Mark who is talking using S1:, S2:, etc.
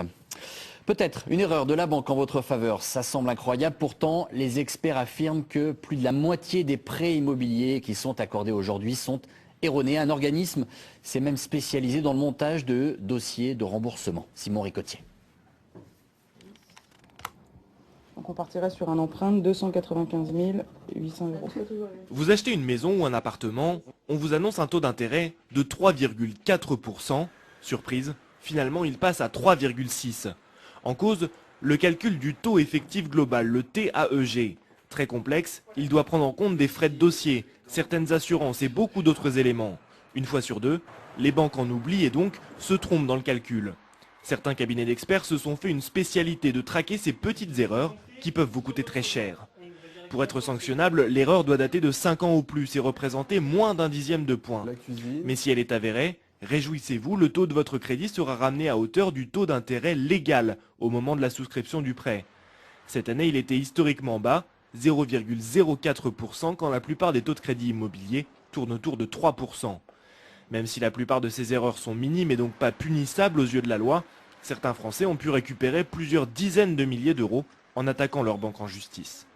S1: ménages. Peut-être une erreur de la banque en votre faveur, ça semble incroyable. Pourtant, les experts affirment que plus de la moitié des prêts immobiliers qui sont accordés aujourd'hui sont erronés. Un organisme s'est même spécialisé dans le montage de dossiers de remboursement. Simon Ricotier.
S2: Donc on partirait sur un emprunt de 295 800 euros.
S3: Vous achetez une maison ou un appartement, on vous annonce un taux d'intérêt de 3,4%. Surprise, finalement il passe à 3,6%. En cause, le calcul du taux effectif global, le TAEG. Très complexe, il doit prendre en compte des frais de dossier, certaines assurances et beaucoup d'autres éléments. Une fois sur deux, les banques en oublient et donc se trompent dans le calcul. Certains cabinets d'experts se sont fait une spécialité de traquer ces petites erreurs qui peuvent vous coûter très cher. Pour être sanctionnable, l'erreur doit dater de 5 ans ou plus et représenter moins d'un dixième de point. Mais si elle est avérée, réjouissez-vous, le taux de votre crédit sera ramené à hauteur du taux d'intérêt légal au moment de la souscription du prêt. Cette année, il était historiquement bas, 0,04% quand la plupart des taux de crédit immobilier tournent autour de 3%. Même si la plupart de ces erreurs sont minimes et donc pas punissables aux yeux de la loi, certains Français ont pu récupérer plusieurs dizaines de milliers d'euros en attaquant leur banque en justice.